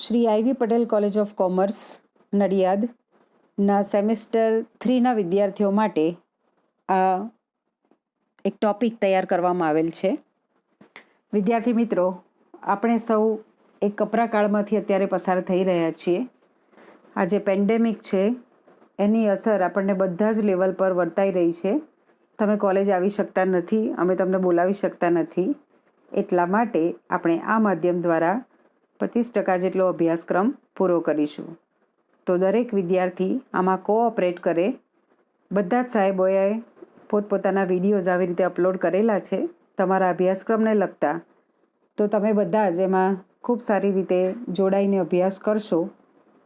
Shri I V Patel college of commerce નડિયાદના semester 3ના વિદ્યાર્થીઓ માટે આ એક ટૉપિક તૈયાર કરવામાં આવેલ છે. વિદ્યાર્થી મિત્રો, આપણે સૌ એક કપરા કાળમાંથી અત્યારે પસાર થઈ રહ્યા છીએ. આ જે પેન્ડેમિક છે એની અસર આપણને બધા જ લેવલ પર વર્તાઈ રહી છે. તમે કોલેજ આવી શકતા નથી, અમે તમને બોલાવી શકતા નથી, એટલા માટે આપણે આ માધ્યમ દ્વારા 25% જેટલો અભ્યાસક્રમ પૂરો કરીશું. તો દરેક વિદ્યાર્થી આમાં કોઓપરેટ કરે. બધા જ સાહેબોએ પોતપોતાના વિડીયોઝ આવી રીતે અપલોડ કરેલા છે તમારા અભ્યાસક્રમને લગતા. તો તમે બધા જ એમાં ખૂબ સારી રીતે જોડાઈને અભ્યાસ કરશો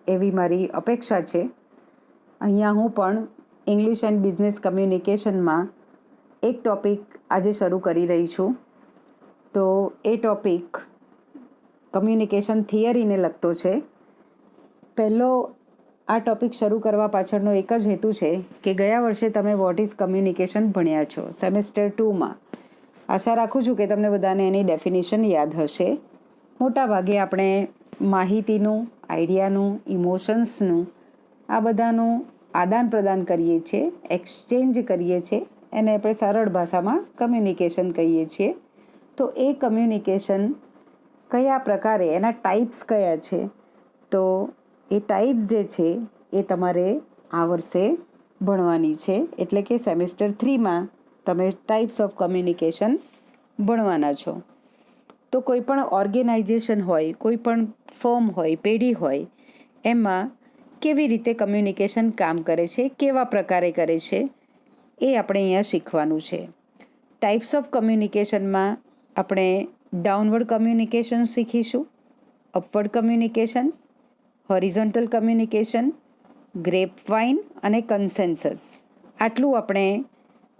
એવી મારી અપેક્ષા છે. અહીંયા હું પણ ઇંગ્લિશ એન્ડ બિઝનેસ કમ્યુનિકેશનમાં એક ટૉપિક આજે શરૂ કરી રહી છું. તો એ ટૉપિક કમ્યુનિકેશન થિયરીને લગતો છે. પહેલો આ ટૉપિક શરૂ કરવા પાછળનો એક જ હેતુ છે કે ગયા વર્ષે તમે વોટ ઇઝ કમ્યુનિકેશન ભણ્યા છો સેમેસ્ટર 2માં. આશા રાખું છું કે તમને બધાને એની ડેફિનેશન યાદ હશે. મોટા ભાગે આપણે માહિતીનું, આઈડિયાનું, ઇમોશન્સનું આ બધાનું આદાન પ્રદાન કરીએ છીએ, એક્સચેન્જ કરીએ છીએ. એને આપણે સરળ ભાષામાં કમ્યુનિકેશન કહીએ છીએ. તો એ કમ્યુનિકેશન કયા પ્રકારે, એના ટાઈપ્સ કયા છે, તો એ ટાઈપ્સ જે છે એ તમારે આ વર્ષે ભણવાની છે. એટલે કે સેમેસ્ટર 3માં તમે ટાઈપ્સ ઓફ કમ્યુનિકેશન ભણવાના છો. તો કોઈ પણ ઓર્ગેનાઇઝેશન હોય, કોઈ પણ ફર્મ હોય, પેઢી હોય, એમાં કેવી રીતે કમ્યુનિકેશન કામ કરે છે, કેવા પ્રકારે કરે છે, એ આપણે અહીંયા શીખવાનું છે. ટાઈપ્સ ઓફ કમ્યુનિકેશનમાં આપણે ડાઉનવર્ડ કમ્યુનિકેશન શીખીશું, અપવર્ડ કમ્યુનિકેશન, હોરિઝોન્ટલ કમ્યુનિકેશન, ગ્રેપવાઇન અને કન્સેન્સસ. આટલું આપણે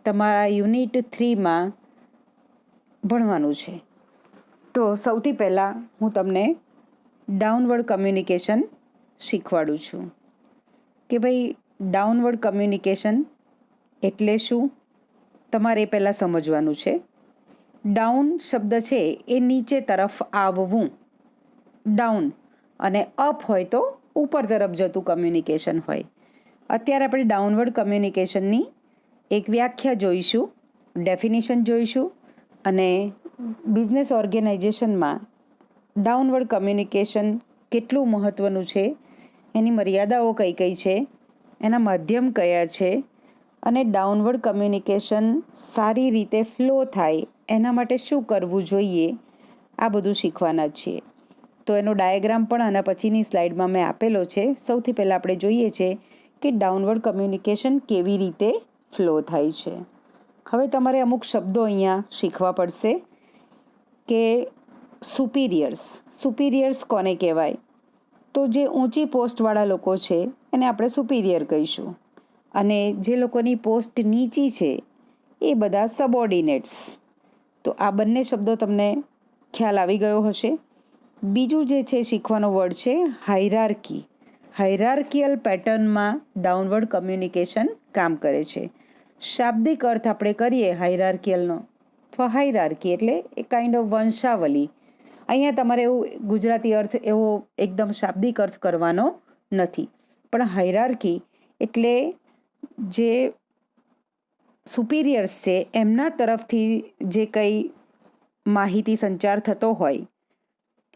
તમારા યુનિટ 3માં ભણવાનું છે. તો સૌથી પહેલાં હું તમને ડાઉનવર્ડ કમ્યુનિકેશન શીખવાડું છું કે ભાઈ ડાઉનવર્ડ કમ્યુનિકેશન એટલે શું, તમારે એ પહેલાં સમજવાનું છે. ડાઉન શબ્દ છે એ નીચે તરફ આવવું, ડાઉન, અને અપ હોય તો ઉપર તરફ જતું કમ્યુનિકેશન હોય. અત્યારે આપણે ડાઉનવર્ડ કમ્યુનિકેશનની એક વ્યાખ્યા જોઈશું, ડેફિનેશન જોઈશું, અને બિઝનેસ ઓર્ગેનાઇઝેશનમાં ડાઉનવર્ડ કમ્યુનિકેશન કેટલું મહત્ત્વનું છે, એની મર્યાદાઓ કઈ કઈ છે, એના માધ્યમ કયા છે, અને ડાઉનવર્ડ કમ્યુનિકેશન સારી રીતે ફ્લો થાય એના માટે શું કરવું જોઈએ, આ બધું શીખવાના છીએ. તો એનો ડાયાગ્રામ પણ આના પછીની સ્લાઇડમાં મેં આપેલો છે. સૌથી પહેલાં આપણે જોઈએ છે કે ડાઉનવર્ડ કમ્યુનિકેશન કેવી રીતે ફ્લો થાય છે. હવે તમારે અમુક શબ્દો અહીંયા શીખવા પડશે કે સુપિરિયર્સ કોને કહેવાય. તો જે ઊંચી પોસ્ટવાળા લોકો છે એને આપણે સુપિરિયર કહીશું, અને જે લોકોની પોસ્ટ નીચી છે એ બધા સબઓર્ડિનેટ્સ. તો આ બંને શબ્દો તમને ખ્યાલ આવી ગયો હશે. બીજું જે છે શીખવાનો વર્ડ છે હાયરાર્કી. હાયરાર્કિયલ પેટર્નમાં ડાઉનવર્ડ કમ્યુનિકેશન કામ કરે છે. શાબ્દિક અર્થ આપણે કરીએ હાયરાર્કિયલનો, હાયરાર્કી એટલે એ કાઇન્ડ ઓફ વંશાવલી. અહીંયા તમારે એવું ગુજરાતી અર્થ એવો એકદમ શાબ્દિક અર્થ કરવાનો નથી, પણ હાયરાર્કી એટલે જે સુપિરિયર્સ છે એમના તરફથી જે કંઈ માહિતી સંચાર થતો હોય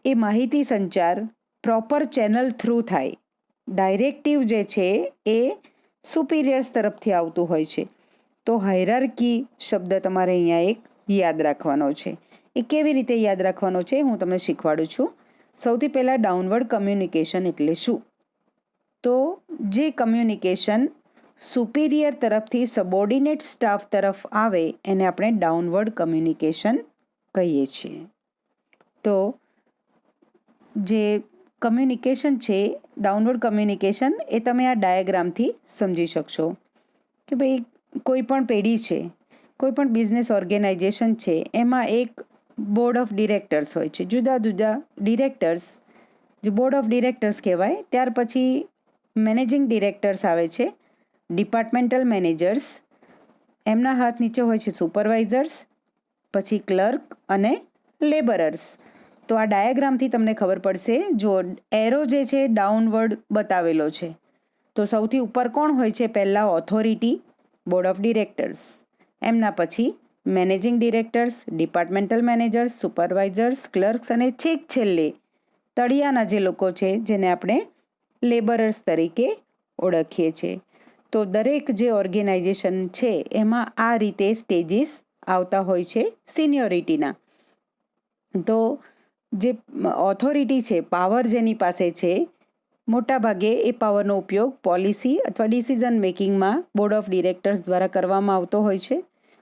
એ માહિતી સંચાર પ્રોપર ચેનલ થ્રુ થાય. ડાયરેક્ટિવ જે છે એ સુપિરિયર્સ તરફથી આવતું હોય છે. તો હાયરાર્કી શબ્દ તમારે અહીંયા એક યાદ રાખવાનો છે. એ કેવી રીતે યાદ રાખવાનો છે હું તમને શીખવાડું છું. સૌથી પહેલાં ડાઉનવર્ડ કમ્યુનિકેશન એટલે શું? તો જે કમ્યુનિકેશન સુપિરિયર તરફથી સબઓર્ડિનેટ સ્ટાફ તરફ આવે એને આપણે ડાઉનવર્ડ કમ્યુનિકેશન કહીએ છીએ. તો જે કમ્યુનિકેશન છે, ડાઉનવર્ડ કમ્યુનિકેશન, એ તમે આ ડાયાગ્રામથી સમજી શકશો કે ભાઈ કોઈ પણ પેઢી છે, કોઈ પણ બિઝનેસ ઓર્ગેનાઇઝેશન છે, એમાં એક બોર્ડ ઓફ ડિરેક્ટર્સ હોય છે. જુદા જુદા ડિરેક્ટર્સ, જે બોર્ડ ઓફ ડિરેક્ટર્સ કહેવાય. ત્યાર પછી મેનેજિંગ ડિરેક્ટર્સ આવે છે, ડિપાર્ટમેન્ટલ મેનેજર્સ, એમના હાથ નીચે હોય છે સુપરવાઇઝર્સ, પછી ક્લર્ક અને લેબરર્સ. તો આ ડાયાગ્રામથી તમને ખબર પડશે. જો એરો જે છે ડાઉનવર્ડ બતાવેલો છે, તો સૌથી ઉપર કોણ હોય છે? પહેલાં ઓથોરિટી, બોર્ડ ઓફ ડિરેક્ટર્સ, એમના પછી managing directors, departmental managers, supervisors, clerks અને છેલ્લે તળિયાના જે લોકો છે જેને આપણે લેબરર્સ તરીકે ઓળખીએ છીએ. તો દરેક જે ઓર્ગેનાઇઝેશન છે એમાં આ રીતે સ્ટેજીસ આવતા હોય છે સિનિયોરિટીના. તો જે ઓથોરિટી છે, પાવર જેની પાસે છે, મોટાભાગે એ પાવરનો ઉપયોગ પોલિસી અથવા ડિસિઝન મેકિંગમાં બોર્ડ ઓફ ડિરેક્ટર્સ દ્વારા કરવામાં આવતો હોય છે.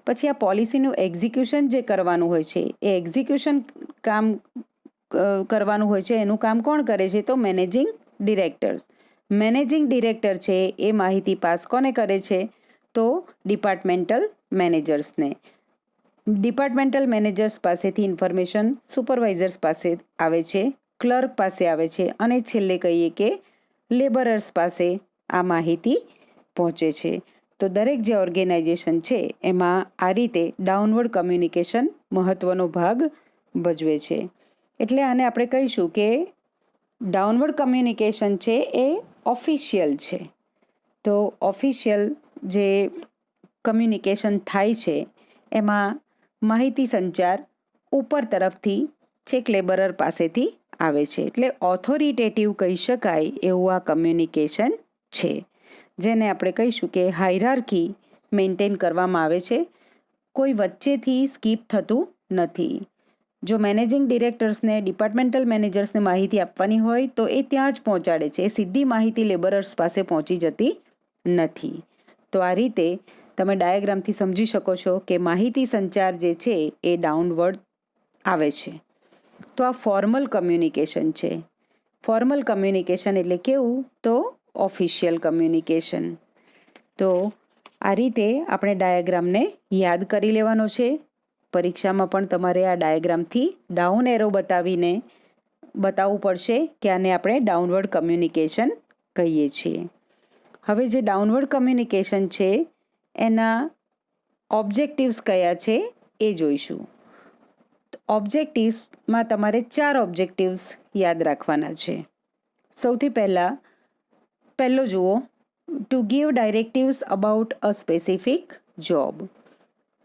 પછી આ પોલિસીનું એક્ઝિક્યુશન જે કરવાનું હોય છે, એ એક્ઝિક્યુશન કામ કરવાનું હોય છે, એનું કામ કોણ કરે છે? તો મેનેજિંગ ડિરેક્ટર્સ. મેનેજિંગ ડિરેક્ટર છે એ માહિતી પાસ કોને કરે છે? તો ડિપાર્ટમેન્ટલ મેનેજર્સને. ડિપાર્ટમેન્ટલ મેનેજર્સ પાસેથી ઇન્ફોર્મેશન સુપરવાઇઝર્સ પાસે આવે છે, ક્લર્ક પાસે આવે છે અને છેલ્લે કહીએ કે લેબરર્સ પાસે આ માહિતી પહોંચે છે. તો દરેક જે ઓર્ગેનાઇઝેશન છે એમાં આ રીતે ડાઉનવર્ડ કમ્યુનિકેશન મહત્ત્વનો ભાગ ભજવે છે. એટલે આને આપણે કહીશું કે ડાઉનવર્ડ કમ્યુનિકેશન છે એ ઓફિશિયલ છે. તો ઓફિશિયલ જે કમ્યુનિકેશન થાય છે એમાં માહિતી સંચાર ઉપર તરફથી છેક લેબરર પાસેથી આવે છે. એટલે ઓથોરિટેટિવ કહી શકાય એવું આ કમ્યુનિકેશન છે, જેને આપણે કહીશું કે હાયરાર્કી મેન્ટેન કરવામાં આવે છે, કોઈ વચ્ચેથી સ્કીપ થતું નથી. જો મેનેજિંગ ડિરેક્ટર્સને, ડિપાર્ટમેન્ટલ મેનેજર્સને માહિતી આપવાની હોય તો એ ત્યાં જ પહોંચાડે છે, એ સીધી માહિતી લેબરર્સ પાસે પહોંચી જતી નથી. તો આ રીતે તમે ડાયાગ્રામથી સમજી શકો છો કે માહિતી સંચાર જે છે એ ડાઉનવર્ડ આવે છે. તો આ ફોર્મલ કમ્યુનિકેશન છે. ફોર્મલ કમ્યુનિકેશન એટલે કેવું? તો ઓફિશિયલ કમ્યુનિકેશન. તો આ રીતે આપણે ડાયાગ્રામને યાદ કરી લેવાનો છે. પરીક્ષામાં પણ તમારે આ ડાયાગ્રામથી ડાઉન એરો બતાવીને બતાવવું પડશે કે આને આપણે ડાઉનવર્ડ કમ્યુનિકેશન કહીએ છીએ. હવે જે ડાઉનવર્ડ કમ્યુનિકેશન છે એના ઓબ્જેક્ટિવ્સ કયા છે એ જોઈશું. ઓબ્જેક્ટિવ્સમાં તમારે 4 ઓબ્જેક્ટિવ્સ યાદ રાખવાના છે. સૌથી પહેલો જુઓ, to give directives about a specific job.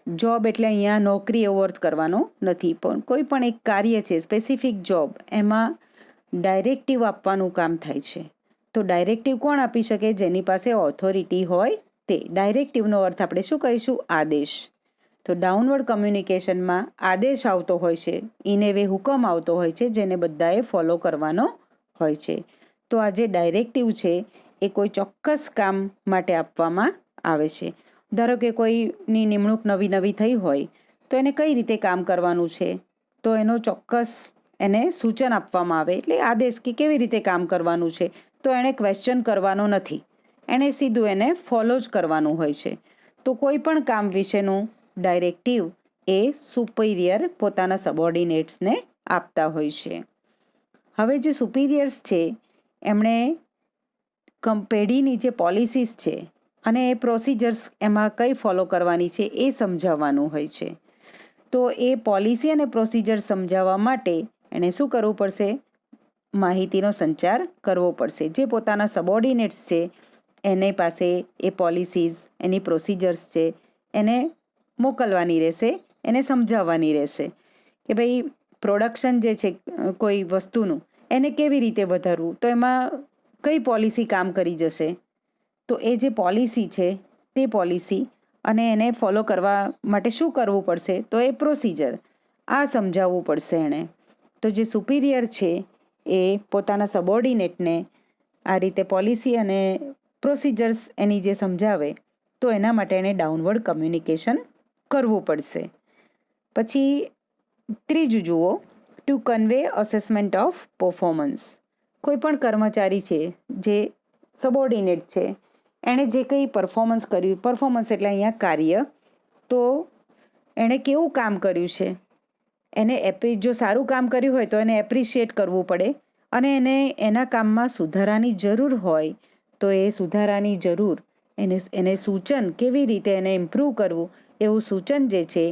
Job એટલે અહીંયા નોકરી એવો અર્થ કરવાનો નથી, પણ કોઈ પણ એક કાર્ય છે, સ્પેસિફિક જોબ, એમાં ડાયરેક્ટિવ આપવાનું કામ થાય છે. તો ડાયરેક્ટિવ કોણ આપી શકે? જેની પાસે ઓથોરિટી હોય તે. ડાયરેક્ટિવનો અર્થ આપણે શું કહીશું? આદેશ. તો ડાઉનવર્ડ કમ્યુનિકેશનમાં આદેશ આવતો હોય છે, ઇને વે હુકમ આવતો હોય છે, જેને બધાએ ફોલો કરવાનો હોય છે. તો આ જે ડાયરેક્ટિવ છે એ કોઈ ચોક્કસ કામ માટે આપવામાં આવે છે. ધારો કે કોઈની નિમણૂક નવી થઈ હોય તો એને કઈ રીતે કામ કરવાનું છે, તો એનો ચોક્કસ એને સૂચન આપવામાં આવે, એટલે આદેશ કે કેવી રીતે કામ કરવાનું છે. તો એણે ક્વેશ્ચન કરવાનો નથી, એણે સીધું એને ફોલો જ કરવાનું હોય છે. તો કોઈ પણ કામ વિશેનું ડાયરેક્ટિવ એ સુપિરિયર પોતાના સબોર્ડિનેટ્સને આપતા હોય છે. હવે જે સુપિરિયર્સ છે એમણે પેઢીની જે પોલિસીસ છે અને એ પ્રોસિજર્સ એમાં કઈ ફોલો કરવાની છે એ સમજાવવાનું હોય છે. તો એ પોલિસી અને પ્રોસિજર સમજાવવા માટે એણે શું કરવું પડશે? માહિતીનો સંચાર કરવો પડશે. જે પોતાના સબોર્ડિનેટ્સ છે એને પાસે એ પોલિસીઝ, એની પ્રોસિજર્સ છે એને મોકલવાની રહેશે, એને સમજાવવાની રહેશે કે ભાઈ પ્રોડક્શન જે છે કોઈ વસ્તુનું એને કેવી રીતે વધારવું, તો એમાં કઈ પોલિસી કામ કરી જશે. તો એ જે પોલિસી છે તે પોલિસી અને એને ફોલો કરવા માટે શું કરવું પડશે, તો એ પ્રોસિજર, આ સમજાવવું પડશે એણે. તો જે સુપિરિયર છે એ પોતાના સબોર્ડિનેટને આ રીતે પોલિસી અને પ્રોસિજર્સ એની જે સમજાવે તો એના માટે એણે ડાઉનવર્ડ કમ્યુનિકેશન કરવું પડશે. પછી ત્રીજું જુઓ, to convey assessment of performance. કોઈ પણ કર્મચારી છે જે સબોર્ડિનેટ છે એણે જે કંઈ પરફોર્મન્સ કર્યું, પરફોર્મન્સ એટલે અહીંયા કાર્ય, તો એણે કેવું કામ કર્યું છે એને જો સારું કામ કર્યું હોય તો એને એપ્રિશિએટ કરવું પડે, અને એને એના કામમાં સુધારાની જરૂર હોય તો એ સુધારાની જરૂર એને સૂચન કેવી રીતે એને ઇમ્પ્રૂવ કરવું એવું સૂચન જે છે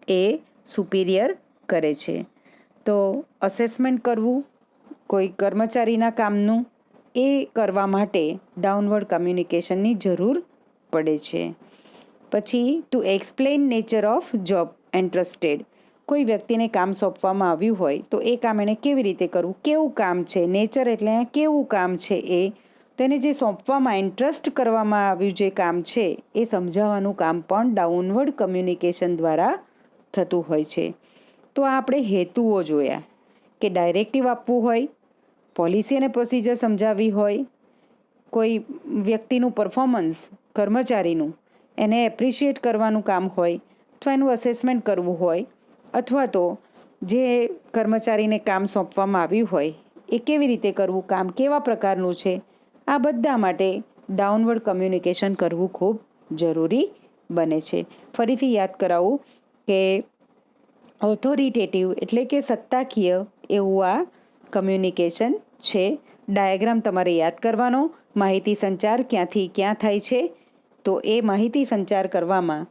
એ સુપિરિયર કરે છે. તો અસેસમેન્ટ કરવું કોઈ કર્મચારીના કામનું, એ કરવા માટે ડાઉનવર્ડ કમ્યુનિકેશનની જરૂર પડે છે. પછી to explain nature of job entrusted, કોઈ વ્યક્તિને કામ સોંપવામાં આવ્યું હોય તો એ કામ એણે કેવી રીતે કરવું, કેવું કામ છે, નેચર એટલે કેવું કામ છે એ, તેને જે સોંપવામાં ઇન્ટરેસ્ટ કરવામાં આવ્યું જે કામ છે એ સમજાવવાનું કામ પણ ડાઉનવર્ડ કમ્યુનિકેશન દ્વારા થતું હોય છે. તો આ આપણે હેતુઓ જોયા કે ડાયરેક્ટિવ આપવું હોય, પોલિસી અને પ્રોસિજર સમજાવવી હોય, કોઈ વ્યક્તિનું પરફોર્મન્સ કર્મચારીનું એને એપ્રિશિએટ કરવાનું કામ હોય, અથવા એનું અસેસમેન્ટ કરવું હોય, અથવા તો જે કર્મચારીને કામ સોંપવામાં આવ્યું હોય એ કેવી રીતે કરવું, કામ કેવા પ્રકારનું છે, આ બધા માટે ડાઉનવર્ડ કમ્યુનિકેશન કરવું ખૂબ જરૂરી બને છે. ફરીથી યાદ કરાવું કે ઓથોરિટેટિવ એટલે કે સત્તાકીય એવું આ કમ્યુનિકેશન છે. ડાયાગ્રામ તમારે યાદ કરવાનો, માહિતી સંચાર ક્યાંથી ક્યાં થાય છે, તો એ માહિતી સંચાર કરવામાં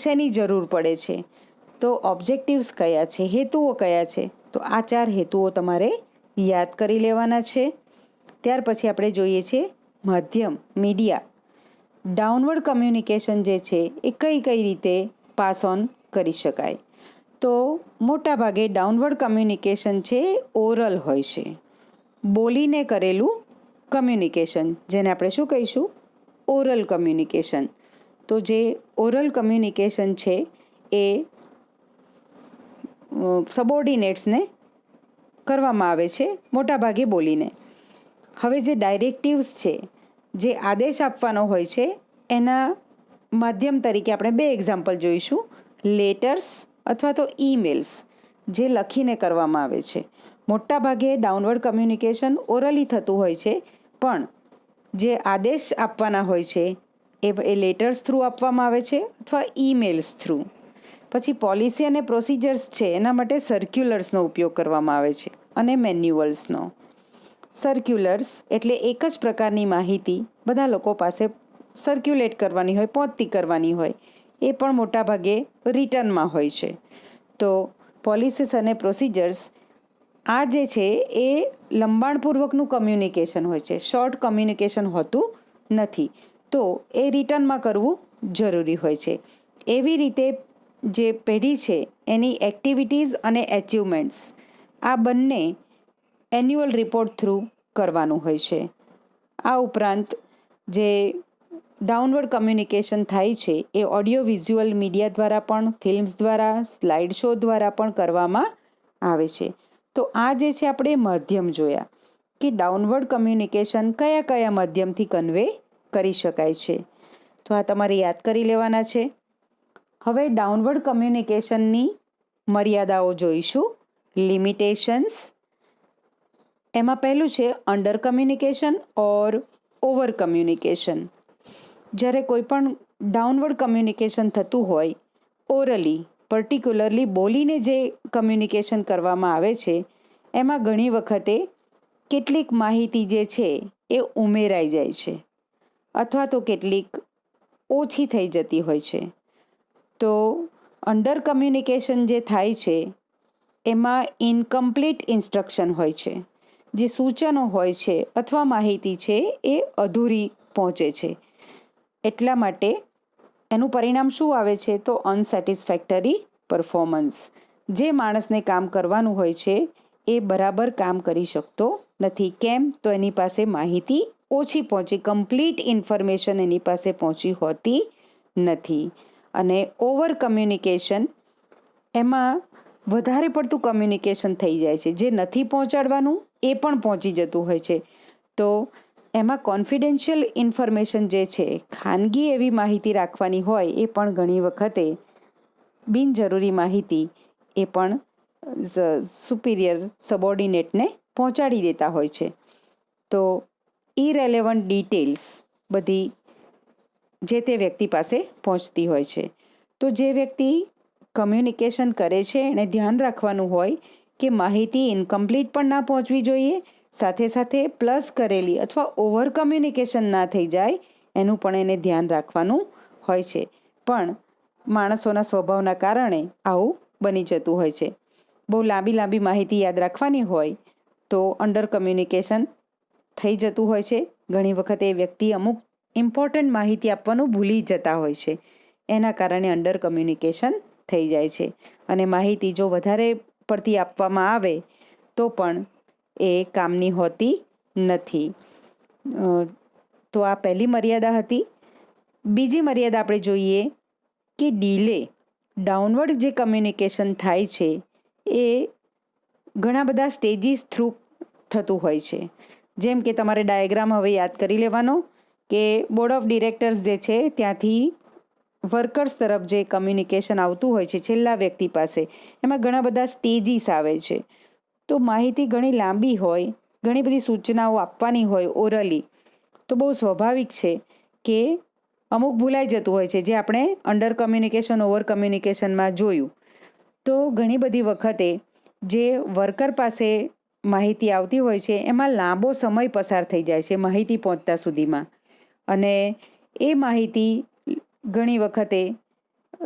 શેની જરૂર પડે છે, તો ઓબ્જેક્ટિવ્સ કયા છે, હેતુઓ કયા છે, તો આ 4 હેતુઓ તમારે યાદ કરી લેવાના છે. ત્યાર પછી આપણે જોઈએ છે માધ્યમ, મીડિયા. ડાઉનવર્ડ કમ્યુનિકેશન જે છે એ કઈ રીતે પાસ ઓન કરી શકાય, તો મોટા ભાગે ડાઉનવર્ડ કમ્યુનિકેશન છે ઓરલ હોય છે, બોલીને કરેલું કમ્યુનિકેશન, જેને આપણે શું કહીશું, ઓરલ કમ્યુનિકેશન. તો જે ઓરલ કમ્યુનિકેશન છે એ સબોર્ડિનેટ્સને કરવામાં આવે છે, મોટાભાગે બોલીને. હવે જે ડાયરેક્ટિવ્સ છે, જે આદેશ આપવાનો હોય છે, એના માધ્યમ તરીકે આપણે 2 એક્ઝામ્પલ જોઈશું. લેટર્સ અથવા તો ઈમેલ્સ જે લખીને કરવામાં આવે છે. મોટાભાગે ડાઉનવર્ડ કમ્યુનિકેશન ઓરલી થતું હોય છે, પણ જે આદેશ આપવાના હોય છે એ લેટર્સ થ્રુ આપવામાં આવે છે અથવા ઈમેલ્સ થ્રુ. પછી પોલિસી અને પ્રોસિજર્સ છે એના માટે સર્ક્યુલર્સનો ઉપયોગ કરવામાં આવે છે અને મેન્યુઅલ્સનો. સર્ક્યુલર્સ એટલે એક જ પ્રકારની માહિતી બધા લોકો પાસે સર્ક્યુલેટ કરવાની હોય, પહોંચતી કરવાની હોય, એ પણ મોટાભાગે રિટર્નમાં હોય છે. તો પોલિસીસ અને પ્રોસિજર્સ આ જે છે એ લંબાણપૂર્વકનું કમ્યુનિકેશન હોય છે, શોર્ટ કમ્યુનિકેશન હોતું નથી, તો એ રિટર્નમાં કરવું જરૂરી હોય છે. એવી રીતે જે પેઢી છે એની એક્ટિવિટીઝ અને એચિવમેન્ટ્સ આ બંને એન્યુઅલ રિપોર્ટ થ્રુ કરવાનું હોય છે. આ ઉપરાંત જે ડાઉનવર્ડ કમ્યુનિકેશન થાય છે એ ઓડિયો વિઝ્યુઅલ મીડિયા દ્વારા પણ, ફિલ્મ્સ દ્વારા, સ્લાઇડ શો દ્વારા પણ કરવામાં આવે છે. તો આ જે છે આપણે માધ્યમ જોયા કે ડાઉનવર્ડ કમ્યુનિકેશન કયા માધ્યમથી કન્વે કરી શકાય છે, તો આ તમારે યાદ કરી લેવાના છે. હવે ડાઉનવર્ડ કમ્યુનિકેશનની મર્યાદાઓ જોઈશું, લિમિટેશન્સ. એમાં પહેલું છે અંડર કમ્યુનિકેશન ઓર ઓવર કમ્યુનિકેશન. જ્યારે કોઈ પણ ડાઉનવર્ડ કમ્યુનિકેશન થતું હોય ઓરલી, પર્ટિક્યુલરલી બોલીને જે કમ્યુનિકેશન કરવામાં આવે છે, એમાં ઘણી વખતે કેટલીક માહિતી જે છે એ ઉમેરાઈ જાય છે અથવા તો કેટલીક ઓછી થઈ જતી હોય છે. તો અંડર કમ્યુનિકેશન જે થાય છે એમાં ઇનકમ્પ્લીટ ઇન્સ્ટ્રક્શન હોય છે, જે સૂચનો હોય છે અથવા માહિતી છે એ અધૂરી પહોંચે છે. એટલા માટે એનું પરિણામ શું આવે છે, તો અનસેટિસ્ફેક્ટરી પરફોર્મન્સ. જે માણસને કામ કરવાનું હોય છે એ બરાબર કામ કરી શકતો નથી. કેમ, તો એની પાસે માહિતી ઓછી પહોંચી, કમ્પ્લીટ ઇન્ફોર્મેશન એની પાસે પહોંચી હોતી નથી. અને ઓવર કમ્યુનિકેશન, એમાં વધારે પડતું કમ્યુનિકેશન થઈ જાય છે, જે નથી પહોંચાડવાનું એ પણ પહોંચી જતું હોય છે. તો એમાં કોન્ફિડેન્શિયલ ઇન્ફોર્મેશન જે છે, ખાનગી એવી માહિતી રાખવાની હોય, એ પણ ઘણી વખતે બિનજરૂરી માહિતી એ પણ સુપિરિયર સબોર્ડિનેટને પહોંચાડી દેતા હોય છે. તો ઇરેલેવન્ટ ડિટેલ્સ બધી જે તે વ્યક્તિ પાસે પહોંચતી હોય છે. તો જે વ્યક્તિ કમ્યુનિકેશન કરે છે એને ધ્યાન રાખવાનું હોય કે માહિતી ઇનકમ્પ્લીટ પણ ના પહોંચવી જોઈએ, સાથે સાથે પ્લસ કરેલી અથવા ઓવર કમ્યુનિકેશન ના થઈ જાય એનું પણ એને ધ્યાન રાખવાનું હોય છે. પણ માણસોના સ્વભાવના કારણે આવું બની જતું હોય છે. બહુ લાંબી લાંબી માહિતી યાદ રાખવાની હોય તો અંડર કમ્યુનિકેશન થઈ જતું હોય છે. ઘણી વખત એ વ્યક્તિ અમુક ઇમ્પોર્ટન્ટ માહિતી આપવાનું ભૂલી જતા હોય છે. એના કારણે અંડર કમ્યુનિકેશન થઈ જાય છે અને માહિતી જો વધારે પડતી આપવામાં આવે તો પણ એ કામની હોતી નથી. તો આ પહેલી મર્યાદા હતી. બીજી મર્યાદા આપણે જોઈએ કે ડીલે, ડાઉનવર્ડ જે કમ્યુનિકેશન થાય છે એ ઘણા બધા સ્ટેજીસ થ્રુ થતું હોય છે. જેમ કે તમારે ડાયાગ્રામ હવે યાદ કરી લેવાનો કે બોર્ડ ઓફ ડિરેક્ટર્સ જે છે ત્યાંથી વર્કર્સ તરફ જે કમ્યુનિકેશન આવતું હોય છે છેલ્લા વ્યક્તિ પાસે, એમાં ઘણા બધા સ્ટેજીસ આવે છે. તો માહિતી ઘણી લાંબી હોય, ઘણી બધી સૂચનાઓ આપવાની હોય ઓરલી, તો બહુ સ્વાભાવિક છે કે અમુક ભૂલાઈ જતું હોય છે, જે આપણે અંડર કમ્યુનિકેશન ઓવર કમ્યુનિકેશનમાં જોયું. તો ઘણી બધી વખતે જે વર્કર પાસે માહિતી આવતી હોય છે એમાં લાંબો સમય પસાર થઈ જાય છે માહિતી પહોંચતા સુધીમાં, અને એ માહિતી ઘણી વખતે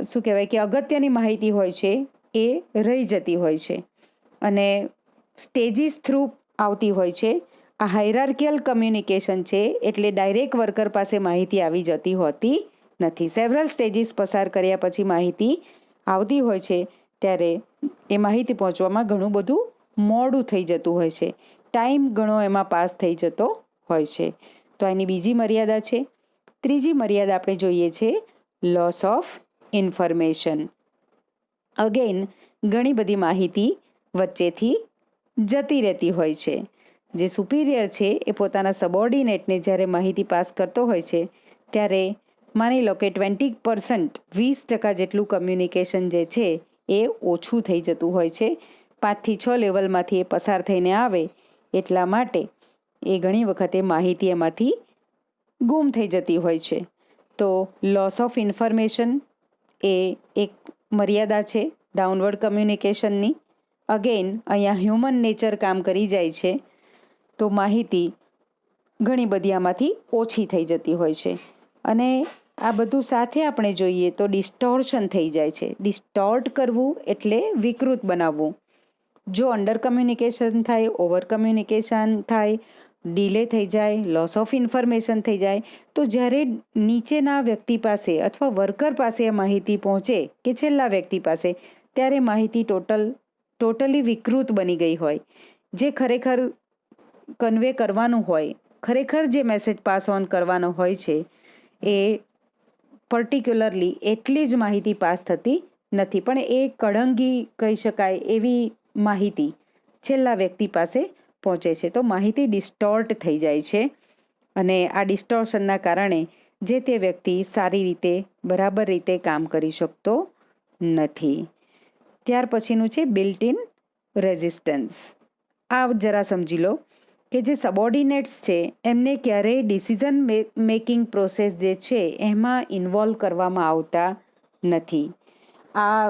શું કહેવાય કે અગત્યની માહિતી હોય છે એ રહી જતી હોય છે અને સ્ટેજીસ થ્રુ આવતી હોય છે. આ હાયરાર્કિયલ કમ્યુનિકેશન છે એટલે ડાયરેક્ટ વર્કર પાસે માહિતી આવી જતી હોતી નથી. સેવરલ સ્ટેજીસ પસાર કર્યા પછી માહિતી આવતી હોય છે ત્યારે એ માહિતી પહોંચવામાં ઘણું બધું મોડું થઈ જતું હોય છે. ટાઈમ ઘણો એમાં પાસ થઈ જતો હોય છે. તો એની બીજી મર્યાદા છે. ત્રીજી મર્યાદા આપણે જોઈએ છે લોસ ઓફ ઇન્ફોર્મેશન. અગેન ઘણી બધી માહિતી વચ્ચેથી જતી રહેતી હોય છે. જે સુપિરિયર છે એ પોતાના સબોર્ડિનેટને જ્યારે માહિતી પાસ કરતો હોય છે ત્યારે માની લો કે 20% 20% જેટલું કમ્યુનિકેશન જે છે એ ઓછું થઈ જતું હોય છે. 5 થી 6 લેવલમાંથી એ પસાર થઈને આવે એટલા માટે એ ઘણી વખતે માહિતી એમાંથી ગુમ થઈ જતી હોય છે. તો લોસ ઓફ ઇન્ફોર્મેશન એ એક મર્યાદા છે ડાઉનવર્ડ કમ્યુનિકેશનની. અગેન અહીંયા હ્યુમન નેચર કામ કરી જાય છે તો માહિતી ઘણી બધી આમાંથી ઓછી થઈ જતી હોય છે. અને આ બધું સાથે આપણે જોઈએ તો ડિસ્ટોર્શન થઈ જાય છે. ડિસ્ટોર્ટ કરવું એટલે વિકૃત બનાવવું. જો અંડર કમ્યુનિકેશન થાય, ઓવર કમ્યુનિકેશન થાય, ડીલે થઈ જાય, લોસ ઓફ ઇન્ફોર્મેશન થઈ જાય, તો જ્યારે નીચેના વ્યક્તિ પાસે અથવા વર્કર પાસે આ માહિતી પહોંચે કે છેલ્લા વ્યક્તિ પાસે, ત્યારે માહિતી ટોટલી વિકૃત બની ગઈ હોય. જે ખરેખર કન્વે કરવાનું હોય, ખરેખર જે મેસેજ પાસ ઓન કરવાનો હોય છે એ પર્ટિક્યુલરલી એટલી જ માહિતી પાસ થતી નથી, પણ એ કળંગી કહી શકાય એવી માહિતી છેલ્લા વ્યક્તિ પાસે પહોંચે છે. તો માહિતી ડિસ્ટોર્ટ થઈ જાય છે અને આ ડિસ્ટોર્શનના કારણે જે તે વ્યક્તિ સારી રીતે બરાબર રીતે કામ કરી શકતો નથી. ત્યાર પછીનું છે બિલ્ટ ઇન રેઝિસ્ટન્સ. આ જરા સમજી લો કે જે સબોર્ડિનેટ્સ છે એમને ક્યારેય ડિસિઝન મેકિંગ પ્રોસેસ જે છે એમાં ઇન્વોલ્વ કરવામાં આવતા નથી. આ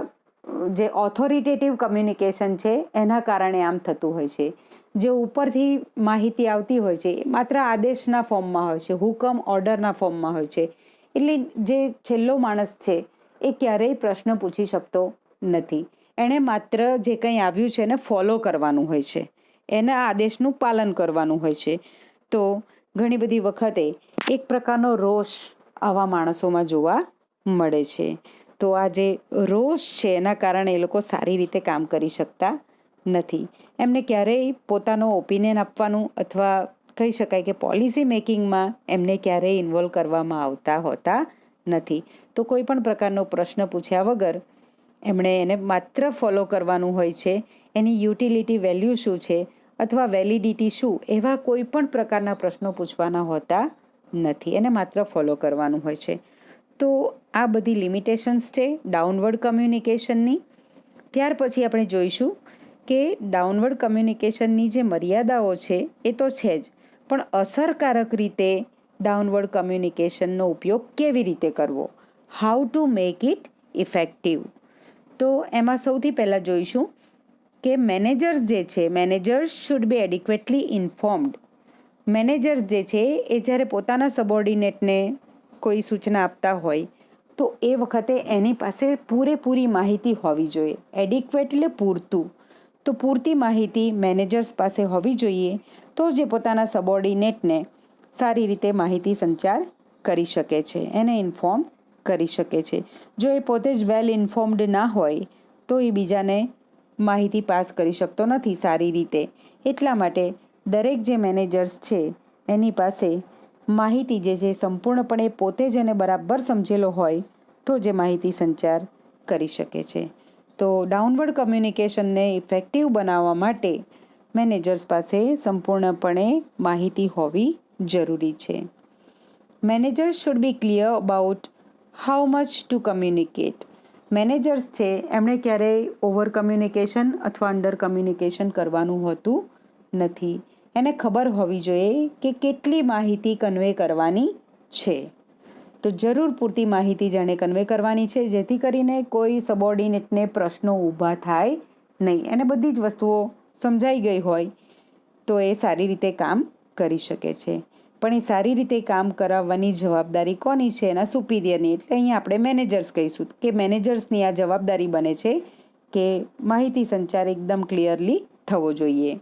જે ઓથોરિટેટિવ કમ્યુનિકેશન છે એના કારણે આમ થતું હોય છે. જે ઉપરથી માહિતી આવતી હોય છે એ માત્ર આદેશના ફોર્મમાં હોય છે, હુકમ ઓર્ડરના ફોર્મમાં હોય છે. એટલે જે છેલ્લો માણસ છે એ ક્યારેય પ્રશ્ન પૂછી શકતો નથી. એણે માત્ર જે કંઈ આવ્યું છે એને ફોલો કરવાનું હોય છે, એના આદેશનું પાલન કરવાનું હોય છે. તો ઘણી બધી વખતે એક પ્રકારનો રોષ આવા માણસોમાં જોવા મળે છે. તો આ જે રોષ છે એના કારણે એ લોકો સારી રીતે કામ કરી શકતા નથી. એમને ક્યારેય પોતાનો ઓપિનિયન આપવાનું અથવા કહી શકાય કે પોલિસી મેકિંગમાં એમને ક્યારેય ઇન્વોલ્વ કરવામાં આવતા હોતા નથી. તો કોઈ પણ પ્રકારનો પ્રશ્ન પૂછ્યા વગર એમણે એને માત્ર ફોલો કરવાનું હોય છે. એની યુટિલિટી વેલ્યુ શું છે અથવા વેલિડિટી શું, એવા કોઈ પણ પ્રકારના પ્રશ્નો પૂછવાના હોતા નથી. એને માત્ર ફોલો કરવાનું હોય છે. તો આ બધી લિમિટેશન્સ છે ડાઉનવર્ડ કમ્યુનિકેશનની. ત્યાર પછી આપણે જોઈશું કે ડાઉનવર્ડ કમ્યુનિકેશનની જે મર્યાદાઓ છે એ તો છે જ, પણ અસરકારક રીતે ડાઉનવર્ડ કમ્યુનિકેશનનો ઉપયોગ કેવી રીતે કરવો, how to make it effective. તો એમાં સૌથી પહેલાં જોઈશું કે મેનેજર્સ જે છે, managers should be adequately informed. Managers જે છે એ જ્યારે પોતાના સબોર્ડિનેટને કોઈ સૂચના આપતા હોય તો એ વખતે એની પાસે પૂરેપૂરી માહિતી હોવી જોઈએ. એડિક્વેટ એટલે પૂરતું. તો પૂરતી માહિતી મેનેજર્સ પાસે હોવી જોઈએ, તો જે પોતાના સબોર્ડિનેટને સારી રીતે માહિતી સંચાર કરી શકે છે, એને ઇન્ફોર્મ કરી શકે છે. જો એ પોતે જ વેલ ઇન્ફોર્મ્ડ ના હોય તો એ બીજાને માહિતી પાસ કરી શકતો નથી સારી રીતે. એટલા માટે દરેક જે મેનેજર્સ છે એની પાસે માહિતી જે છે સંપૂર્ણપણે પોતે જ એને બરાબર સમજેલો હોય તો જે માહિતી સંચાર કરી શકે છે. તો ડાઉનવર્ડ કમ્યુનિકેશનને ઇફેક્ટિવ બનાવવા માટે મેનેજર્સ પાસે સંપૂર્ણપણે માહિતી હોવી જરૂરી છે. Managers should B clear about how much two communicate. Managers છે એમણે ક્યારેય ઓવર કમ્યુનિકેશન અથવા અંડર કમ્યુનિકેશન કરવાનું હોતું નથી. એને ખબર હોવી જોઈએ કે કેટલી માહિતી કન્વે કરવાની છે. તો જરૂર પૂરતી માહિતી જાણે કન્વે કરવાની છે, જેથી કરીને કોઈ સબોર્ડિનેટને પ્રશ્નો ઊભા થાય નહીં. એને બધી જ વસ્તુઓ સમજાઈ ગઈ હોય તો એ સારી રીતે કામ કરી શકે છે. પણ એ સારી રીતે કામ કરાવવાની જવાબદારી કોની છે? એના સુપિરિયરની. એટલે અહીંયા આપણે મેનેજર્સ કહીશું કે મેનેજર્સની આ જવાબદારી બને છે કે માહિતી સંચાર એકદમ ક્લિયરલી થવો જોઈએ.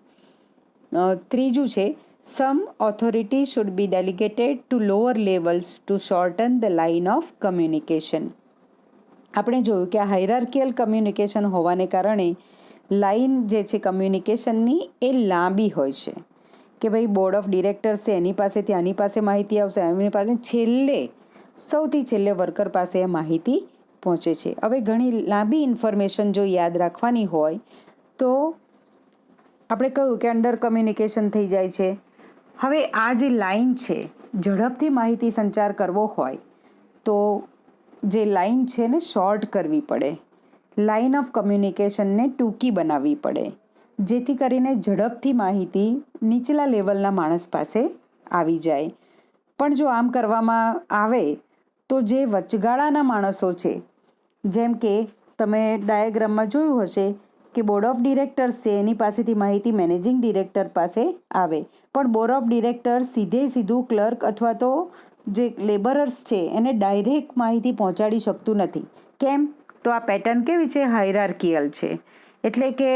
ત્રીજું છે, some authority should be delegated to lower levels to shorten the line of communication. આપણે જોયું કે આ હાયરાર્કિયલ કમ્યુનિકેશન હોવાને કારણે લાઇન જે છે કમ્યુનિકેશનની એ લાંબી હોય છે કે ભાઈ બોર્ડ ઓફ ડિરેક્ટર્સ છે એની પાસેથી આની પાસે માહિતી આવશે, એમની પાસે સૌથી છેલ્લે વર્કર પાસે એ માહિતી પહોંચે છે. હવે ઘણી લાંબી ઇન્ફોર્મેશન જો યાદ રાખવાની હોય તો આપણે કહ્યું કે અંડર કમ્યુનિકેશન થઈ જાય છે. હવે આ જે લાઇન છે, ઝડપથી માહિતી સંચાર કરવો હોય તો જે લાઇન છે ને શોર્ટ કરવી પડે. લાઇન ઓફ કમ્યુનિકેશનને ટૂંકી બનાવવી પડે, જેથી કરીને ઝડપથી માહિતી નીચલા લેવલના માણસ પાસે આવી જાય. પણ જો આમ કરવામાં આવે તો જે વચગાળાના માણસો છે, જેમ કે તમે ડાયાગ્રામમાં જોયું હશે કે બોર્ડ ઓફ ડિરેક્ટર્સ છે એની પાસેથી માહિતી મેનેજિંગ ડિરેક્ટર પાસે આવે, પણ બોર્ડ ઓફ ડિરેક્ટર સીધું ક્લર્ક અથવા તો જે લેબરર્સ છે એને ડાયરેક્ટ માહિતી પહોંચાડી શકતું નથી. કેમ? તો આ પેટર્ન કેવી છે? હાયરાર્કિયલ છે. એટલે કે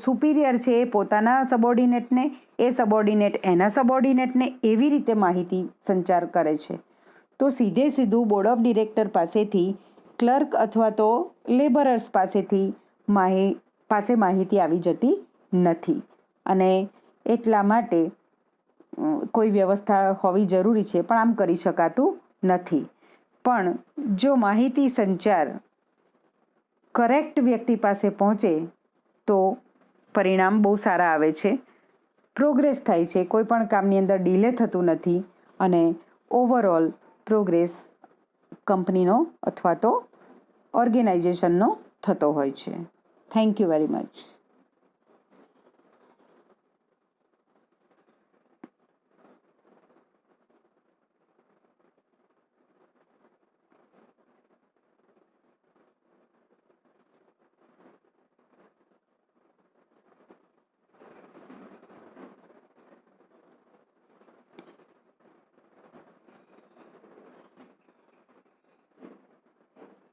સુપિરિયર છે એ પોતાના સબોર્ડિનેટને, એ સબોર્ડિનેટ એના સબોર્ડિનેટને એવી રીતે માહિતી સંચાર કરે છે. તો સીધું બોર્ડ ઓફ ડિરેક્ટર પાસેથી ક્લર્ક અથવા તો લેબરર્સ પાસેથી માહિતી આવી જતી નથી. અને એટલા માટે કોઈ વ્યવસ્થા હોવી જરૂરી છે, પણ આમ કરી શકાતું નથી. પણ જો માહિતી સંચાર કરેક્ટ વ્યક્તિ પાસે પહોંચે તો પરિણામ બહુ સારા આવે છે, પ્રોગ્રેસ થાય છે, કોઈ પણ કામની અંદર ડીલે થતું નથી અને ઓવરઓલ પ્રોગ્રેસ કંપનીનો અથવા તો ઓર્ગેનાઇઝેશનનો થતો હોય છે. Thank you very much.